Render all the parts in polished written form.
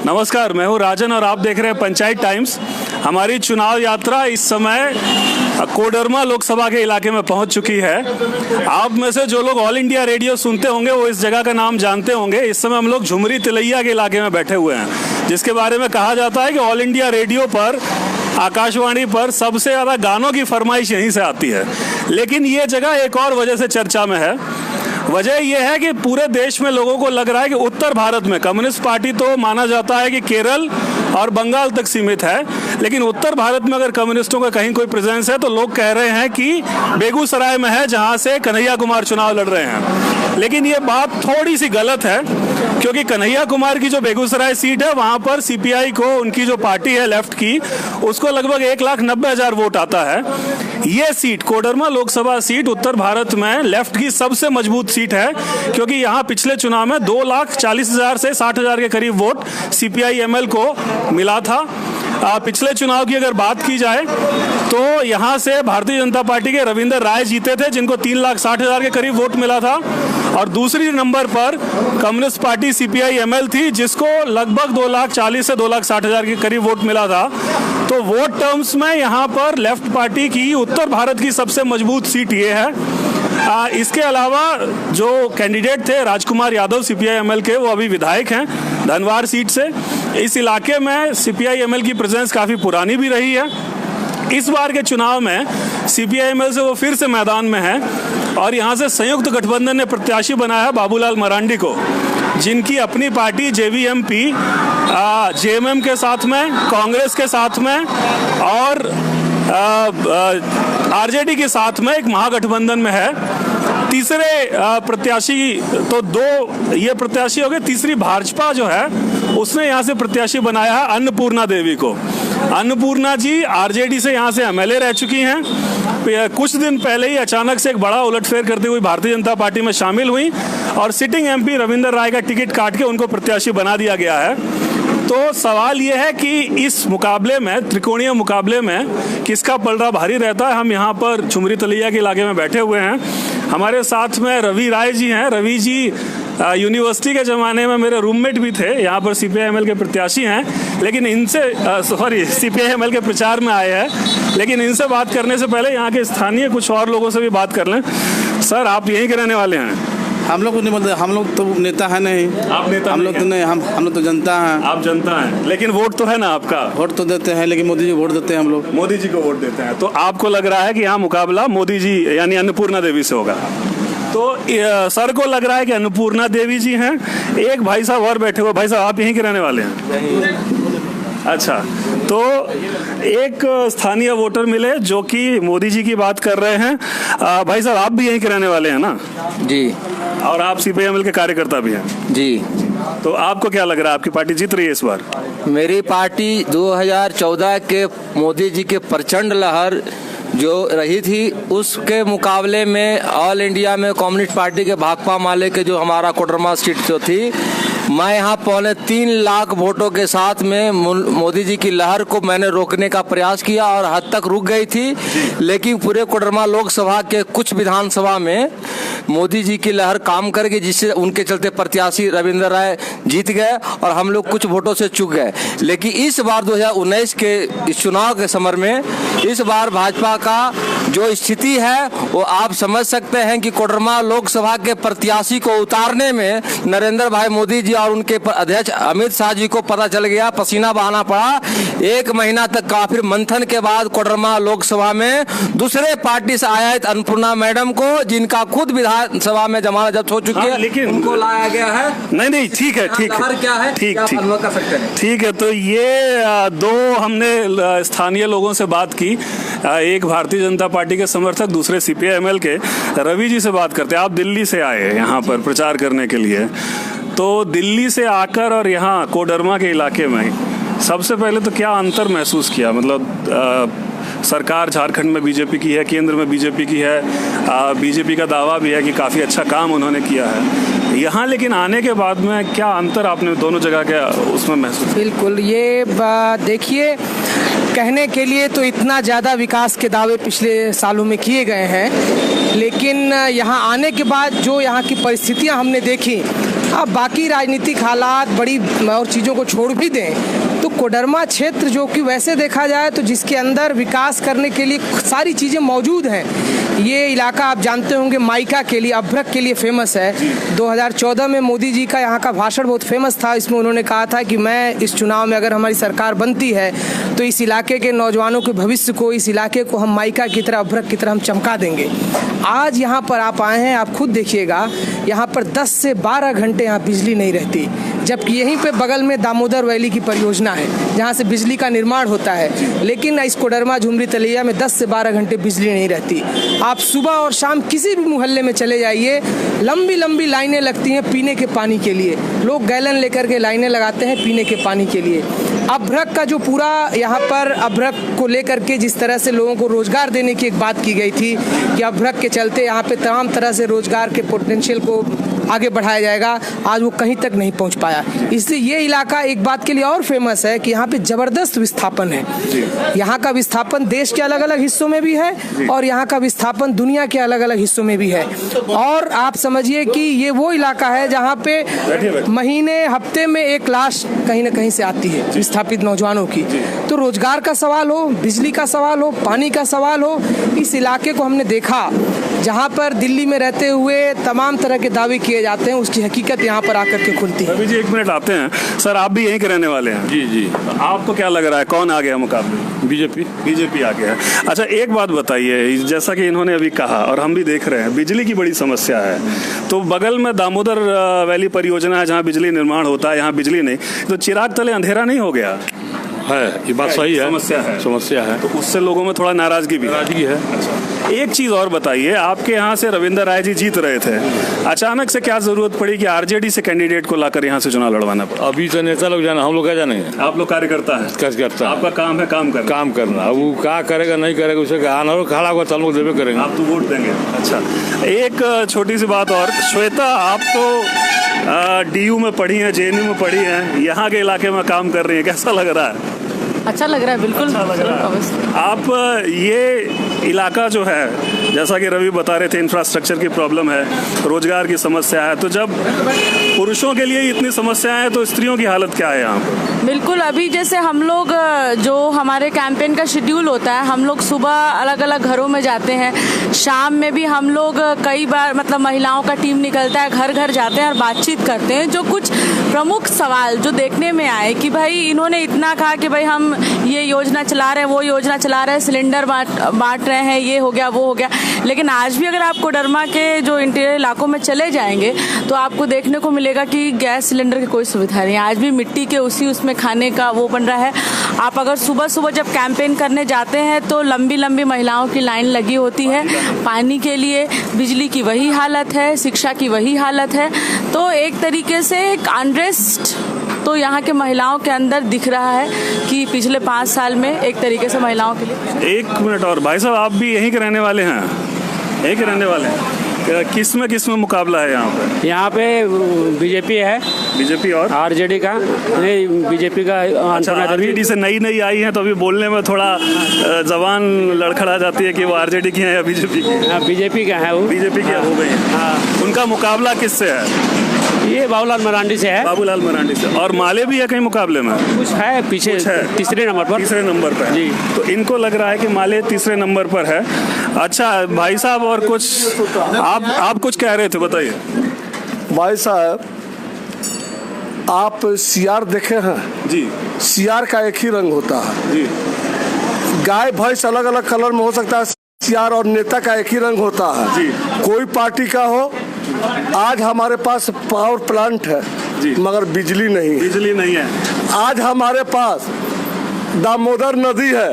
नमस्कार, मैं हूं राजन और आप देख रहे हैं पंचायत टाइम्स। हमारी चुनाव यात्रा इस समय कोडरमा लोकसभा के इलाके में पहुंच चुकी है। आप में से जो लोग ऑल इंडिया रेडियो सुनते होंगे वो इस जगह का नाम जानते होंगे। इस समय हम लोग झुमरी तिलैया के इलाके में बैठे हुए हैं, जिसके बारे में कहा जाता है कि ऑल इंडिया रेडियो पर, आकाशवाणी पर सबसे ज़्यादा गानों की फरमाइश यहीं से आती है। लेकिन ये जगह एक और वजह से चर्चा में है। वजह यह है कि पूरे देश में लोगों को लग रहा है कि उत्तर भारत में कम्युनिस्ट पार्टी तो माना जाता है कि केरल और बंगाल तक सीमित है, लेकिन उत्तर भारत में अगर कम्युनिस्टों का कहीं कोई प्रेजेंस है तो लोग कह रहे हैं कि बेगूसराय में है, जहां से कन्हैया कुमार चुनाव लड़ रहे हैं। लेकिन ये बात थोड़ी सी गलत है, क्योंकि कन्हैया कुमार की जो बेगूसराय सीट है वहां पर सीपीआई को, उनकी जो पार्टी है लेफ्ट की, उसको लगभग 1,90,000 वोट आता है। ये सीट, कोडरमा लोकसभा सीट, उत्तर भारत में लेफ्ट की सबसे मजबूत सीट है, क्योंकि यहाँ पिछले चुनाव में 2,40,000 से 60,000 के करीब वोट सीपीआई एमएल को मिला था। पिछले चुनाव की अगर बात की जाए तो यहाँ से भारतीय जनता पार्टी के रविंदर राय जीते थे, जिनको 3,60,000 के करीब वोट मिला था, और दूसरी नंबर पर कम्युनिस्ट पार्टी सीपीआई एमएल थी, जिसको लगभग 2,40,000 से 2,60,000 के करीब वोट मिला था। तो वोट टर्म्स में यहाँ पर लेफ्ट पार्टी की उत्तर भारत की सबसे मजबूत सीट ये है। इसके अलावा जो कैंडिडेट थे राजकुमार यादव सीपीआई एमएल के, वो अभी विधायक हैं धनवार सीट से। इस इलाके में सीपीआई एमएल की प्रेजेंस काफ़ी पुरानी भी रही है। इस बार के चुनाव में सीपीआई एमएल से वो फिर से मैदान में है, और यहाँ से संयुक्त गठबंधन ने प्रत्याशी बनाया है बाबूलाल मरांडी को, जिनकी अपनी पार्टी जेवीएमपी जेएमएम के साथ में, कांग्रेस के साथ में और आरजेडी के साथ में एक महागठबंधन में है। तीसरे प्रत्याशी तो दो ये प्रत्याशी हो गए, तीसरी भाजपा जो है उसने यहाँ से प्रत्याशी बनाया है अन्नपूर्णा देवी को। अन्नपूर्णा जी आरजेडी से यहाँ से एमएलए रह चुकी हैं। कुछ दिन पहले ही अचानक से एक बड़ा उलटफेर करते हुए भारतीय जनता पार्टी में शामिल हुई, और सिटिंग एमपी रविंदर राय का टिकट काट के उनको प्रत्याशी बना दिया गया है। तो सवाल यह है कि इस मुकाबले में, त्रिकोणीय मुकाबले में, किसका पलड़ा भारी रहता है। हम यहाँ पर झुमरी तिलैया के इलाके में बैठे हुए हैं। हमारे साथ में रवि राय जी हैं। रवि जी यूनिवर्सिटी के ज़माने में मेरे रूममेट भी थे, यहाँ पर सीपीआई-एमएल के प्रत्याशी हैं, लेकिन इनसे सीपीआई-एमएल के प्रचार में आए हैं। लेकिन इनसे बात करने से पहले यहाँ के स्थानीय कुछ और लोगों से भी बात कर लें। सर, आप यहीं के रहने वाले हैं? हम लोग नहीं बोलते, हम लोग तो नेता है नहीं। आप नेता? हम लोग तो नहीं, हम लोग तो जनता हैं। आप जनता हैं, लेकिन वोट तो है ना आपका? वोट तो देते हैं, लेकिन मोदी जी वोट देते हैं। हम लोग मोदी जी को वोट देते हैं। तो आपको लग रहा है कि यहाँ मुकाबला मोदी जी यानी अन्नपूर्णा देवी से होगा? तो सर को लग रहा है कि अन्नपूर्णा देवी जी हैं। एक भाई साहब और बैठे हुए। भाई साहब, आप यहीं के रहने वाले हैं? अच्छा, तो एक स्थानीय वोटर मिले जो कि मोदी जी की बात कर रहे हैं। भाई साहब, आप भी यहीं के रहने वाले हैं ना? जी। और आप सीपीआई-एमएल के कार्यकर्ता भी हैं? जी। तो आपको क्या लग रहा है, आपकी पार्टी जीत रही है इस बार? मेरी पार्टी 2014 के मोदी जी के प्रचंड लहर जो रही थी, उसके मुकाबले में ऑल इंडिया में कम्युनिस्ट पार्टी के भाकपा माले के जो हमारा कोडरमा सीट जो थी, मैं यहाँ 3.25 लाख वोटों के साथ में मोदी जी की लहर को मैंने रोकने का प्रयास किया, और हद तक रुक गई थी। लेकिन पूरे कोडरमा लोकसभा के कुछ विधानसभा में मोदी जी की लहर काम कर गई, जिससे उनके चलते प्रत्याशी रविंदर राय जीत गए और हम लोग कुछ वोटों से चूक गए। लेकिन इस बार 2019 के इस चुनाव के समर में इस बार भाजपा का जो स्थिति है वो आप समझ सकते हैं कि कोडरमा लोकसभा के प्रत्याशी को उतारने में नरेंद्र भाई मोदी जी और उनके अध्यक्ष अमित शाह जी को पता चल गया, पसीना बहाना पड़ा। 1 महीना तक काफी मंथन के बाद कोडरमा लोकसभा में दूसरे पार्टी से आया है अन्नपूर्णा मैडम को, जिनका खुद विधानसभा में जमानत जब्त हो चुकी है, लेकिन उनको लाया गया है। नहीं, ठीक है, ठीक है, क्या है, ठीक कर सकते हैं। ठीक है, तो ये दो हमने स्थानीय लोगों से बात की, एक भारतीय जनता पार्टी के समर्थक, दूसरे सीपीआई-एमएल के। रवि जी से बात करते हैं। आप दिल्ली से आए यहाँ पर प्रचार करने के लिए, तो दिल्ली से आकर और यहाँ कोडरमा के इलाके में सबसे पहले तो क्या अंतर महसूस किया? मतलब सरकार झारखंड में बीजेपी की है, केंद्र में बीजेपी की है, बीजेपी का दावा भी है कि काफ़ी अच्छा काम उन्होंने किया है यहाँ, लेकिन आने के बाद में क्या अंतर आपने दोनों जगह के उसमें महसूस? बिल्कुल, ये देखिए, कहने के लिए तो इतना ज़्यादा विकास के दावे पिछले सालों में किए गए हैं, लेकिन यहाँ आने के बाद जो यहाँ की परिस्थितियाँ हमने देखी अब बाकी राजनीतिक हालात बड़ी और चीज़ों को छोड़ भी दें तो कोडरमा क्षेत्र जो कि वैसे देखा जाए तो जिसके अंदर विकास करने के लिए सारी चीज़ें मौजूद हैं। ये इलाका आप जानते होंगे माइका के लिए, अभ्रक के लिए फेमस है। 2014 में मोदी जी का यहाँ का भाषण बहुत फेमस था। इसमें उन्होंने कहा था कि मैं इस चुनाव में अगर हमारी सरकार बनती है तो इस इलाके के नौजवानों के भविष्य को, इस इलाके को हम माइका की तरह, अभ्रक की तरह हम चमका देंगे। आज यहाँ पर आप आए हैं, आप खुद देखिएगा, यहाँ पर 10 से 12 घंटे यहाँ बिजली नहीं रहती, जबकि यहीं पे बगल में दामोदर वैली की परियोजना है जहाँ से बिजली का निर्माण होता है। लेकिन इस कोडरमा झुमरी तलैया में 10 से 12 घंटे बिजली नहीं रहती। आप सुबह और शाम किसी भी मोहल्ले में चले जाइए, लंबी लंबी लाइनें लगती हैं पीने के पानी के लिए। लोग गैलन लेकर के लाइनें लगाते हैं पीने के पानी के लिए। अभ्रक का जो पूरा यहाँ पर अभ्रक को लेकर के जिस तरह से लोगों को रोजगार देने की एक बात की गई थी कि अभ्रक के चलते यहाँ पे तमाम तरह से रोजगार के पोटेंशियल को आगे बढ़ाया जाएगा, आज वो कहीं तक नहीं पहुँच पाया। इसलिए ये इलाका एक बात के लिए और फेमस है कि यहाँ पे जबरदस्त विस्थापन है। यहाँ का विस्थापन देश के अलग अलग हिस्सों में भी है और यहाँ का विस्थापन दुनिया के अलग अलग हिस्सों में भी है। और आप समझिए कि ये वो इलाका है जहाँ पे महीने हफ्ते में एक लाश कहीं ना कहीं से आती है विस्थापित नौजवानों की। तो रोजगार का सवाल हो, बिजली का सवाल हो, पानी का सवाल हो, इस इलाके को हमने देखा जहाँ पर दिल्ली में रहते हुए तमाम तरह के दावे किए जाते हैं, उसकी हकीकत यहाँ पर आकर के खुलती है। रवि जी 1 मिनट आते हैं। सर आप भी यहीं के रहने वाले हैं? जी जी। आपको क्या लग रहा है कौन आ गया मुकाबले? बीजेपी आ गया है। अच्छा एक बात बताइए, जैसा कि इन्होंने अभी कहा और हम भी देख रहे हैं बिजली की बड़ी समस्या है, तो बगल में दामोदर वैली परियोजना है जहाँ बिजली निर्माण होता है, यहाँ बिजली नहीं, तो चिराग तले अंधेरा नहीं हो गया है? ये बात सही है, समस्या है। तो उससे लोगों में थोड़ा नाराजगी है। अच्छा एक चीज और बताइए, आपके यहाँ से रविंदर राय जी जीत रहे थे, अचानक से क्या जरूरत पड़ी कि आरजेडी से कैंडिडेट को लाकर यहाँ से चुनाव लड़वाना पड़ा? अभी तो नेता लोग जाना, हम लोग क्या जानेंगे? आप लोग कार्यकर्ता है? कार्यकर्ता। आपका काम है काम करना। अब वो क्या करेगा नहीं करेगा उसे आना हो, खड़ा हुआ हम लोग देवे करेंगे। आप तो वोट देंगे। अच्छा एक छोटी सी बात और, श्वेता आप तो डीयू में पढ़ी हैं, जेएनयू में पढ़ी हैं, यहाँ के इलाके में काम कर रही हैं, कैसा लग रहा है? अच्छा लग रहा है, बिल्कुल अच्छा लग रहा है। आप ये इलाका जो है, जैसा कि रवि बता रहे थे, इंफ्रास्ट्रक्चर की प्रॉब्लम है, रोजगार की समस्या है, तो जब पुरुषों के लिए इतनी समस्याएं हैं तो स्त्रियों की हालत क्या है यहाँ पर? बिल्कुल, अभी जैसे हम लोग जो हमारे कैंपेन का शेड्यूल होता है, हम लोग सुबह अलग अलग घरों में जाते हैं, शाम में भी हम लोग कई बार मतलब महिलाओं का टीम निकलता है, घर घर जाते हैं और बातचीत करते हैं। जो कुछ प्रमुख सवाल जो देखने में आए कि भाई इन्होंने इतना कहा कि भाई हम ये योजना चला रहे हैं, वो योजना चला रहे हैं, सिलेंडर बांट रहे हैं, ये हो गया वो हो गया, लेकिन आज भी अगर आप कोडरमा के जो इंटीरियर इलाकों में चले जाएंगे तो आपको देखने को मिलेगा कि गैस सिलेंडर की कोई सुविधा नहीं। आज भी मिट्टी के उसमें खाने का वो बन रहा है। आप अगर सुबह सुबह जब कैंपेन करने जाते हैं तो लंबी लंबी महिलाओं की लाइन लगी होती है पानी के लिए, बिजली की वही हालत है, शिक्षा की वही हालत है। तो एक तरीके से एक अनरेस्ट तो यहाँ के महिलाओं के अंदर दिख रहा है कि पिछले 5 साल में एक तरीके से महिलाओं के लिए। 1 मिनट और, भाई साहब आप भी यहीं के रहने वाले हैं? यहीं के रहने वाले हैं। किस में मुकाबला है यहाँ पे? यहाँ पे बीजेपी है। बीजेपी और आरजेडी का? बीजेपी का। अच्छा, आरजेडी से नई आई है तो अभी बोलने में थोड़ा जबान लड़खड़ा जाती है कि वो आरजेडी की है या बीजेपी की? हाँ, बीजेपी का है वो। बीजेपी की हो गई। हाँ, उनका मुकाबला किससे है? ये बाबूलाल मरांडी से है। बाबूलाल मरांडी से। और माले भी है कहीं मुकाबले में? कुछ है पीछे, कुछ है। तीसरे नंबर पर जी। तो इनको लग रहा है कि माले तीसरे नंबर पर है। अच्छा भाई साहब, और कुछ आप कुछ कह रहे थे, बताइए। भाई साहब आप सियार देखे हैं? जी। सियार का एक ही रंग होता है जी। गाय भैंस अलग अलग कलर में हो सकता है, सियार और नेता का एक ही रंग होता है जी। कोई पार्टी का हो। आज हमारे पास पावर प्लांट है जी, मगर बिजली नहीं है। आज हमारे पास दामोदर नदी है,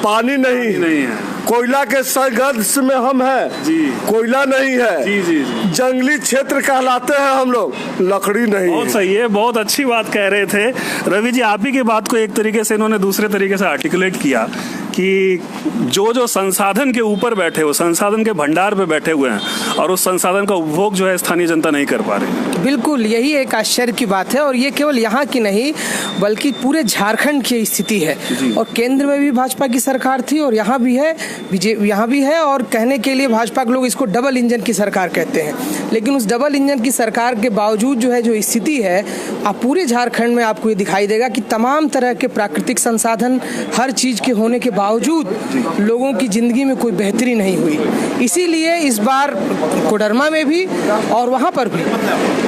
पानी नहीं है। कोयला के संघर्ष में हम हैं जी, कोयला नहीं है जी। जंगली क्षेत्र कहलाते हैं हम लोग, लकड़ी नहीं। बहुत सही है, बहुत अच्छी बात कह रहे थे रवि जी। आप ही की बात को एक तरीके से इन्होंने दूसरे तरीके से आर्टिकुलेट किया कि जो संसाधन के ऊपर बैठे हो, संसाधन के भंडार पे बैठे हुए हैं और उस संसाधन का उपभोग जो है स्थानीय जनता नहीं कर पा रही। बिल्कुल, यही एक आश्चर्य की बात है और ये केवल यहाँ की नहीं बल्कि पूरे झारखंड की स्थिति है। और केंद्र में भी भाजपा की सरकार थी और यहाँ भी है, यहाँ भी है, और कहने के लिए भाजपा के लोग इसको डबल इंजन की सरकार कहते हैं। लेकिन उस डबल इंजन की सरकार के बावजूद जो है जो स्थिति है, आप पूरे झारखंड में आपको ये दिखाई देगा कि तमाम तरह के प्राकृतिक संसाधन हर चीज़ के होने के बावजूद लोगों की ज़िंदगी में कोई बेहतरी नहीं हुई। इसीलिए इस बार कोडरमा में भी और वहाँ पर भी,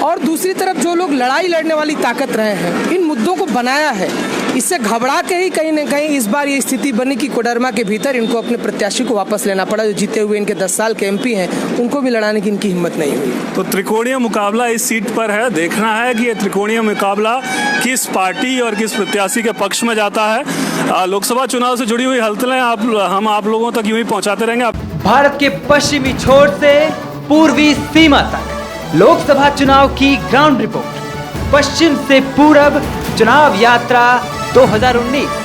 और दूसरी तरफ जो लोग लड़ाई लड़ने वाली ताकत रहे हैं, इन मुद्दों को बनाया है, इससे घबरा के ही कहीं न कहीं इस बार ये स्थिति बनी कि कोडरमा के भीतर इनको अपने प्रत्याशी को वापस लेना पड़ा। जो जीते हुए इनके 10 साल के एमपी हैं, उनको भी लड़ाने की इनकी हिम्मत नहीं हुई। तो त्रिकोणीय मुकाबला इस सीट पर है। देखना है कि ये त्रिकोणीय मुकाबला किस पार्टी और किस प्रत्याशी के पक्ष में जाता है। लोकसभा चुनाव से जुड़ी हुई हलचलें हम आप लोगों तक यूं ही पहुंचाते रहेंगे। भारत के पश्चिमी छोर से पूर्वी सीमा तक लोकसभा चुनाव की ग्राउंड रिपोर्ट, पश्चिम से पूरब चुनाव यात्रा 2019।